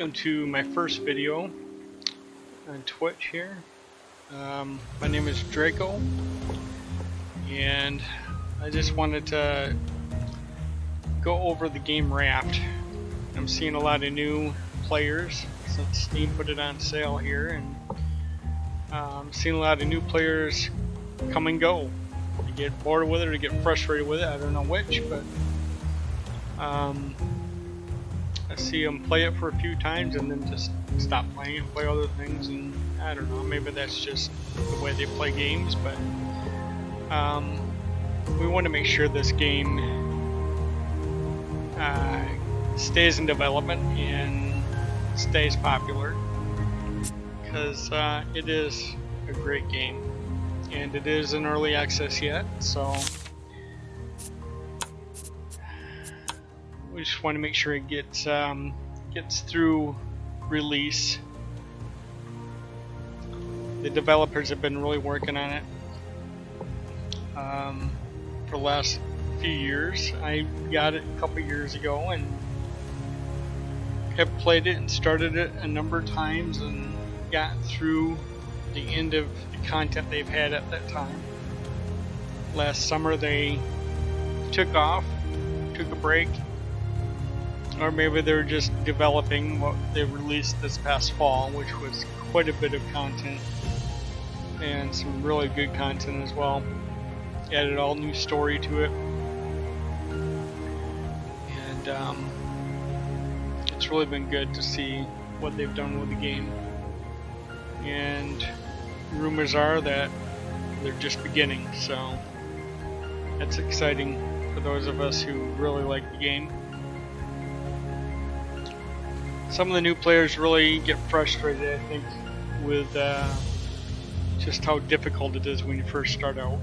Welcome to my first video on Twitch here. My name is Draco, and I just wanted to go over the game Raft. I'm seeing a lot of new players since Steam put it on sale here, and I'm seeing a lot of new players come and go. They get bored with it or get frustrated with it, I don't know which, but I see them play it for a few times and then just stop playing and play other things, and I don't know, maybe that's just the way they play games, but we want to make sure this game stays in development and stays popular, because it is a great game, and it is in early access yet, so we just want to make sure it gets through release. The developers have been really working on it for the last few years. I got it a couple years ago and have played it and started it a number of times and got through the end of the content they've had at that time. Last summer they took a break, or maybe they're just developing what they released this past fall, which was quite a bit of content and some really good content as well. Added all new story to it, and it's really been good to see what they've done with the game. And rumors are that they're just beginning, so that's exciting for those of us who really like the game. Some of the new players really get frustrated, I think, with just how difficult it is when you first start out.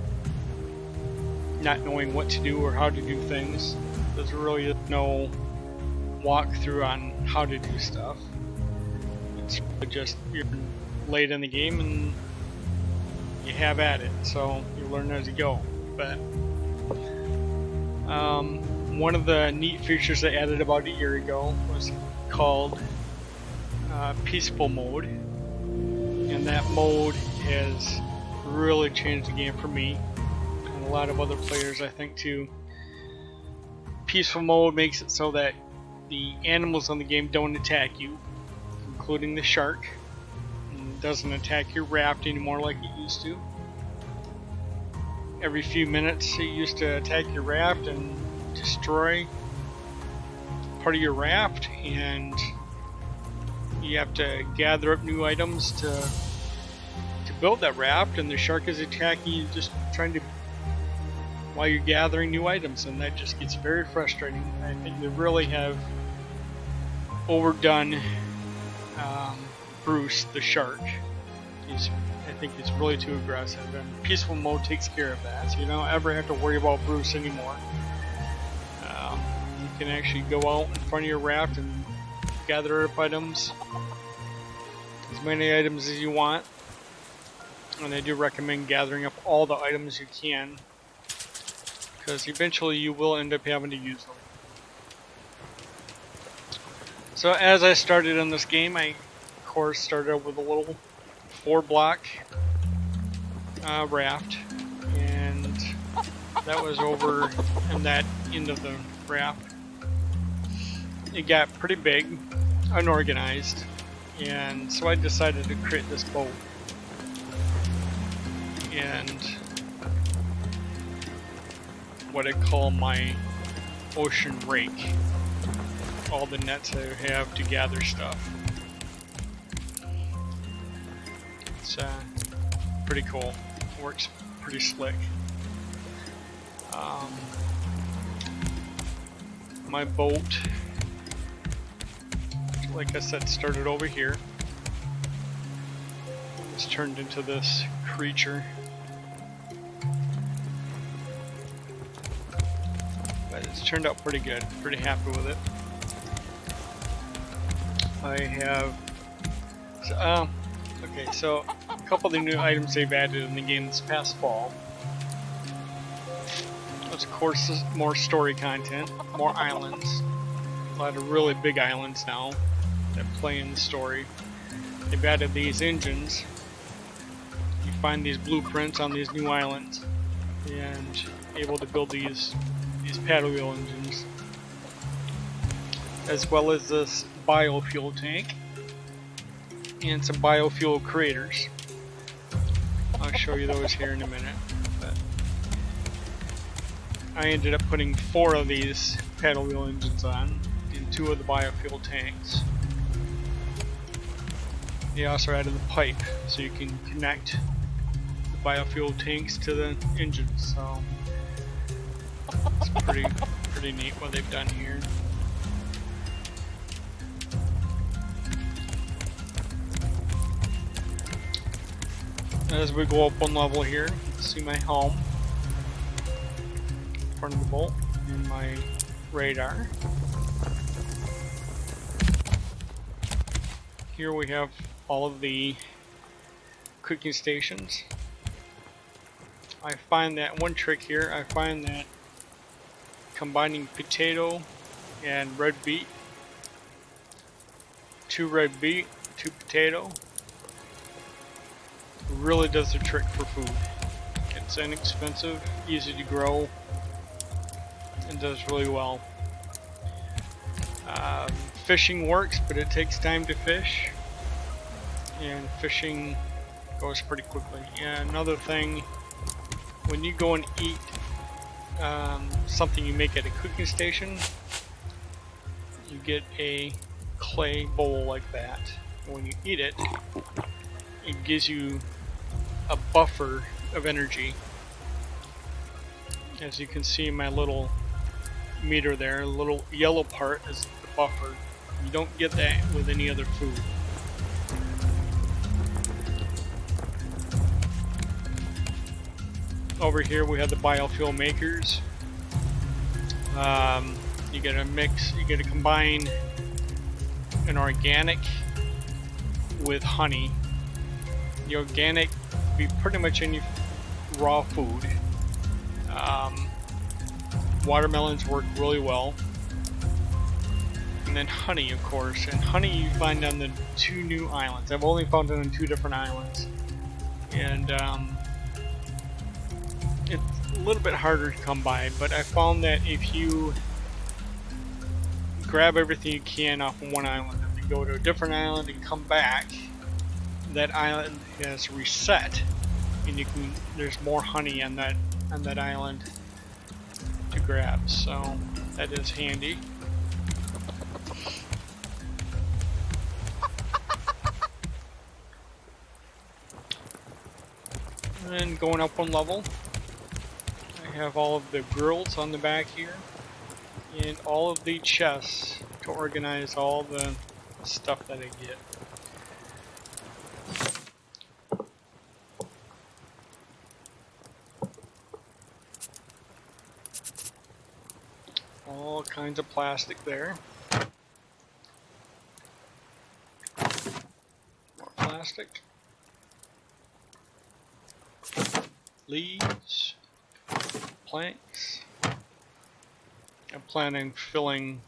Not knowing what to do or how to do things. There's really no walkthrough on how to do stuff. It's just you're late in the game and you have at it, so you learn as you go. But one of the neat features they added about a year ago was called peaceful mode, and that mode has really changed the game for me and a lot of other players, I think, too. Peaceful mode makes it so that the animals on the game don't attack you, including the shark, and it doesn't attack your raft anymore like it used to. Every few minutes it used to attack your raft and destroy part of your raft, and you have to gather up new items to build that raft, and the shark is attacking you just trying to while you're gathering new items, and that just gets very frustrating. I think they really have overdone Bruce the shark. I think it's really too aggressive, and peaceful mode takes care of that, so you don't ever have to worry about Bruce anymore. You can actually go out in front of your raft and gather up items, as many items as you want, and I do recommend gathering up all the items you can, because eventually you will end up having to use them. So as I started in this game, I of course started out with a little 4-block raft, and that was over in that end of the raft. It got pretty big, unorganized, and so I decided to create this boat. And what I call my ocean rake. All the nets I have to gather stuff. It's pretty cool. It works pretty slick. My boat, like I said, started over here. It's turned into this creature. But it's turned out pretty good. Pretty happy with it. I have... okay, so a couple of the new items they've added in the game this past fall. There's of course more story content, more islands. A lot of really big islands now. that play in the story. They've added these engines. You find these blueprints on these new islands, and able to build these paddle wheel engines, as well as this biofuel tank and some biofuel creators. I'll show you those here in a minute. But I ended up putting 4 of these paddle wheel engines on and 2 of the biofuel tanks. They also added the pipe so you can connect the biofuel tanks to the engines. So it's pretty neat what they've done here. As we go up one level here, you can see my helm in front of the boat and my radar. Here we have all of the cooking stations. I find that one trick here, I find that combining potato and red beet, 2 red beet, 2 potato, really does the trick for food. It's inexpensive, easy to grow, and does really well. Fishing works, but it takes time to fish, and fishing goes pretty quickly. And another thing, when you go and eat something you make at a cooking station, you get a clay bowl like that. When you eat it, it gives you a buffer of energy. As you can see, my little meter there, a little yellow part is the buffer. You don't get that with any other food. Over here we have the biofuel makers. You get a mix, you get to combine an organic with honey. The organic be pretty much any raw food. Watermelons work really well. And then honey, of course. And honey you find on the 2 new islands. I've only found it on 2 different islands. And it's a little bit harder to come by, but I found that if you grab everything you can off of one island and then go to a different island and come back, that island has reset, and there's more honey on that island to grab, so that is handy. And then going up one level, I have all of the grills on the back here, and all of the chests to organize all the stuff that I get. All kinds of plastic there. More plastic. Leaves. Planks. I'm planning filling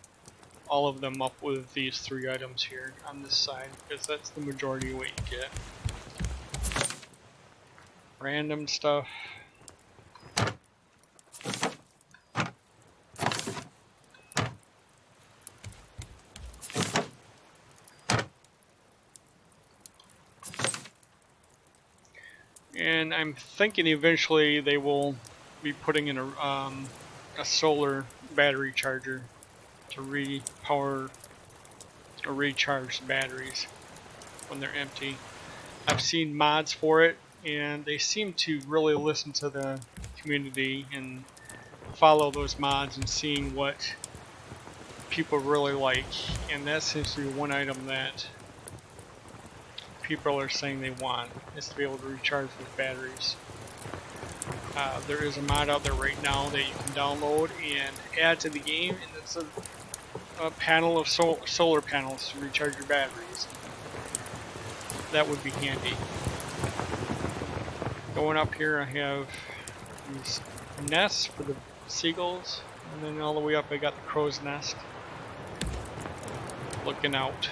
all of them up with these 3 items here on this side, because that's the majority of what you get. Random stuff. And I'm thinking eventually they will be putting in a solar battery charger to repower or recharge the batteries when they're empty. I've seen mods for it, and they seem to really listen to the community and follow those mods and seeing what people really like. And that seems to be one item that people are saying they want, is to be able to recharge with batteries. There is a mod out there right now that you can download and add to the game, and it's a panel of solar panels to recharge your batteries. That would be handy. Going up here I have these nests for the seagulls, and then all the way up I got the crow's nest looking out.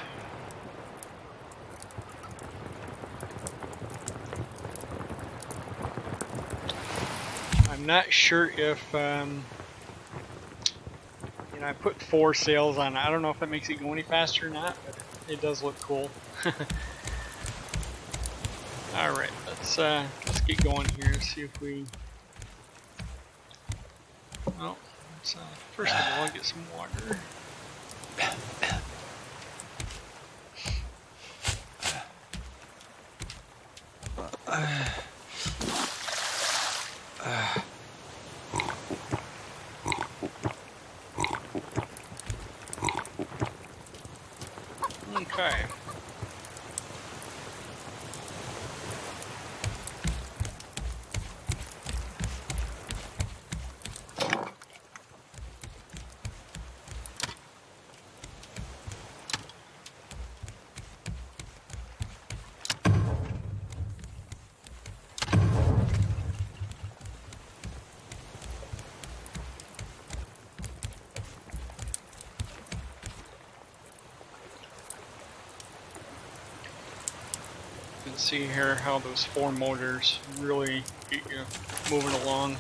not sure if you know, I put 4 sails on it. I don't know if that makes it go any faster or not, but it does look cool. All right, let's get going here. See if we. Oh, let's first of all get some water. Okay. You can see here how those 4 motors really get you moving along.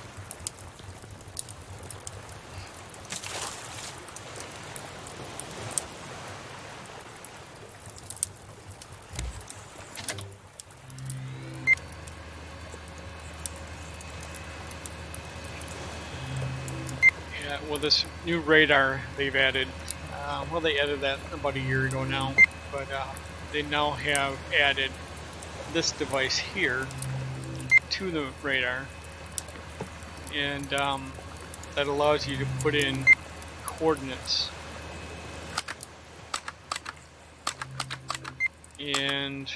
Yeah, well, this new radar they've added, well, they added that about a year ago now, but they now have added this device here to the radar, and that allows you to put in coordinates, and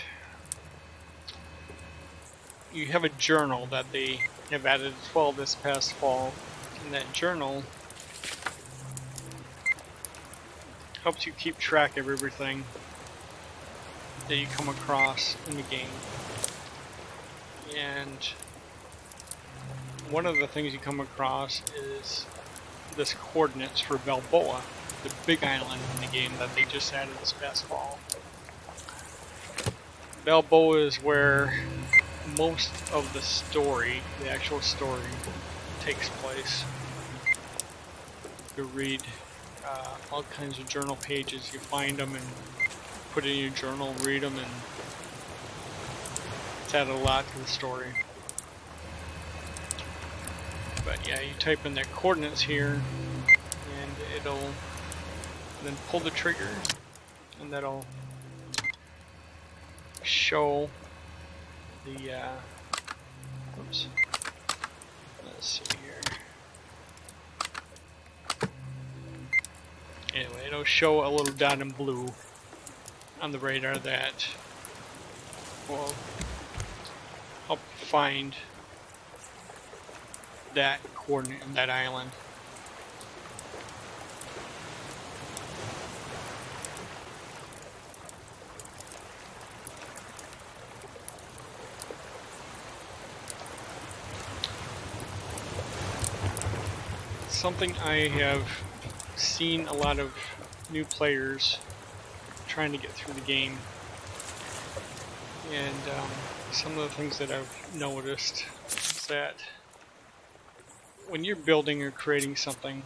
you have a journal that they have added as well this past fall, and that journal helps you keep track of everything that you come across in the game. And one of the things you come across is this coordinates for Balboa, the big island in the game that they just added this past fall. Balboa is where most of the story, the actual story, takes place. You read all kinds of journal pages, you find them and put it in your journal, read them, and it's added a lot to the story. But yeah, you type in the coordinates here, and it'll then pull the trigger, and that'll show the oops. Let's see here. Anyway, it'll show a little dot in blue on the radar that will help find that coordinate in that island. Something I have seen a lot of new players trying to get through the game, and some of the things that I've noticed is that when you're building or creating something,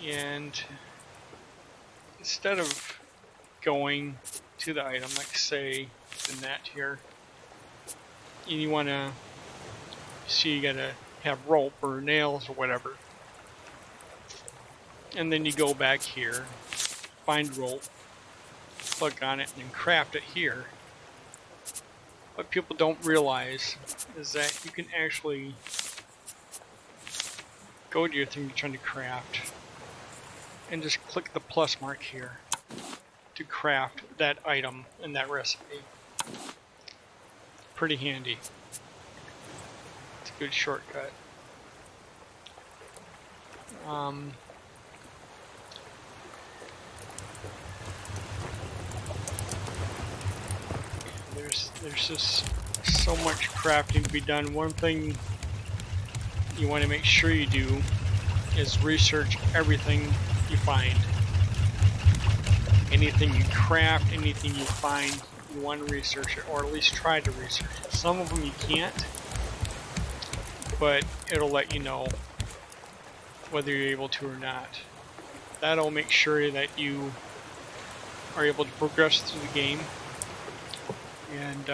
and instead of going to the item, like say the net here, and you want to see, you gotta have rope or nails or whatever, and then you go back here, find rope, click on it, and then craft it here. What people don't realize is that you can actually go to your thing you're trying to craft and just click the plus mark here to craft that item in that recipe. Pretty handy. It's a good shortcut. There's just so much crafting to be done. One thing you want to make sure you do is research everything you find. Anything you craft, anything you find, you want to research it, or at least try to research it. Some of them you can't, but it'll let you know whether you're able to or not. That'll make sure that you are able to progress through the game and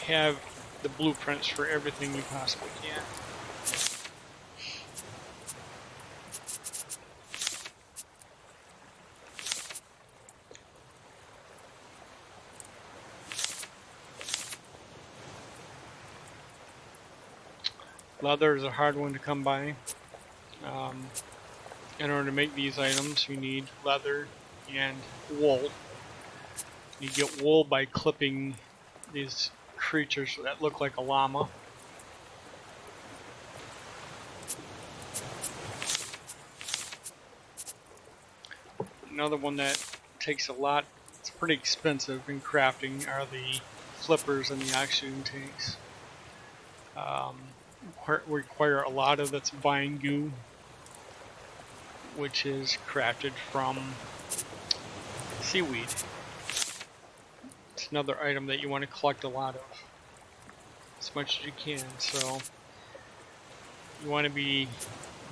have the blueprints for everything you possibly can. Leather is a hard one to come by. In order to make these items, you need leather and wool. You get wool by clipping these creatures that look like a llama. Another one that takes a lot, it's pretty expensive in crafting, are the flippers and the oxygen tanks. Require a lot of that's vine goo, which is crafted from seaweed. It's another item that you want to collect a lot of, as much as you can. So you want to be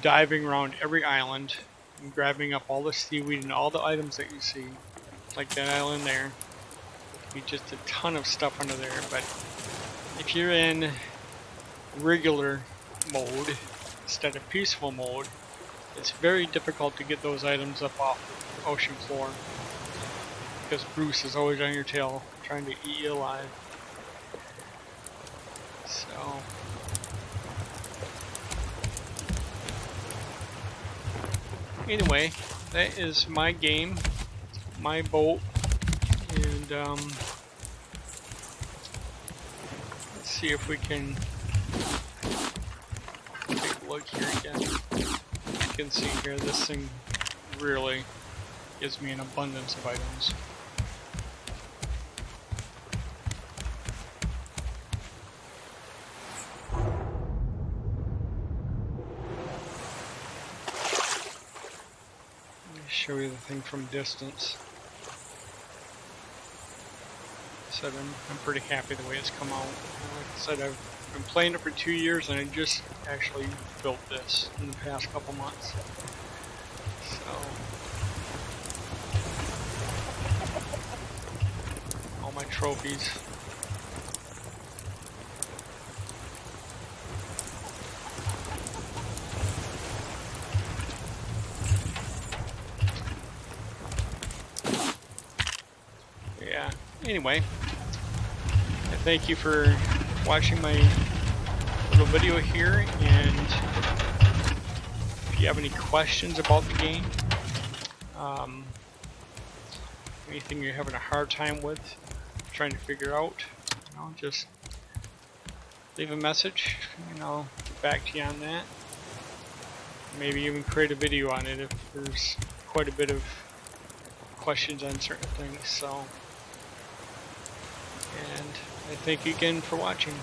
diving around every island and grabbing up all the seaweed and all the items that you see, like that island there. Be just a ton of stuff under there, but if you're in regular mode instead of peaceful mode, it's very difficult to get those items up off the ocean floor, because Bruce is always on your tail trying to eat you alive. So anyway, that is my game, my boat, and let's see if we can take a look here again. You can see here, this thing really gives me an abundance of items. Let me show you the thing from distance. Said I'm pretty happy the way it's come out. Like I said, I've been playing it for 2 years and I just actually built this in the past couple months. So all my trophies. Yeah, anyway, I thank you for watching my little video here, and if you have any questions about the game, anything you're having a hard time with, trying to figure out, just leave a message and I'll get back to you on that. Maybe even create a video on it if there's quite a bit of questions on certain things. So, and I thank you again for watching.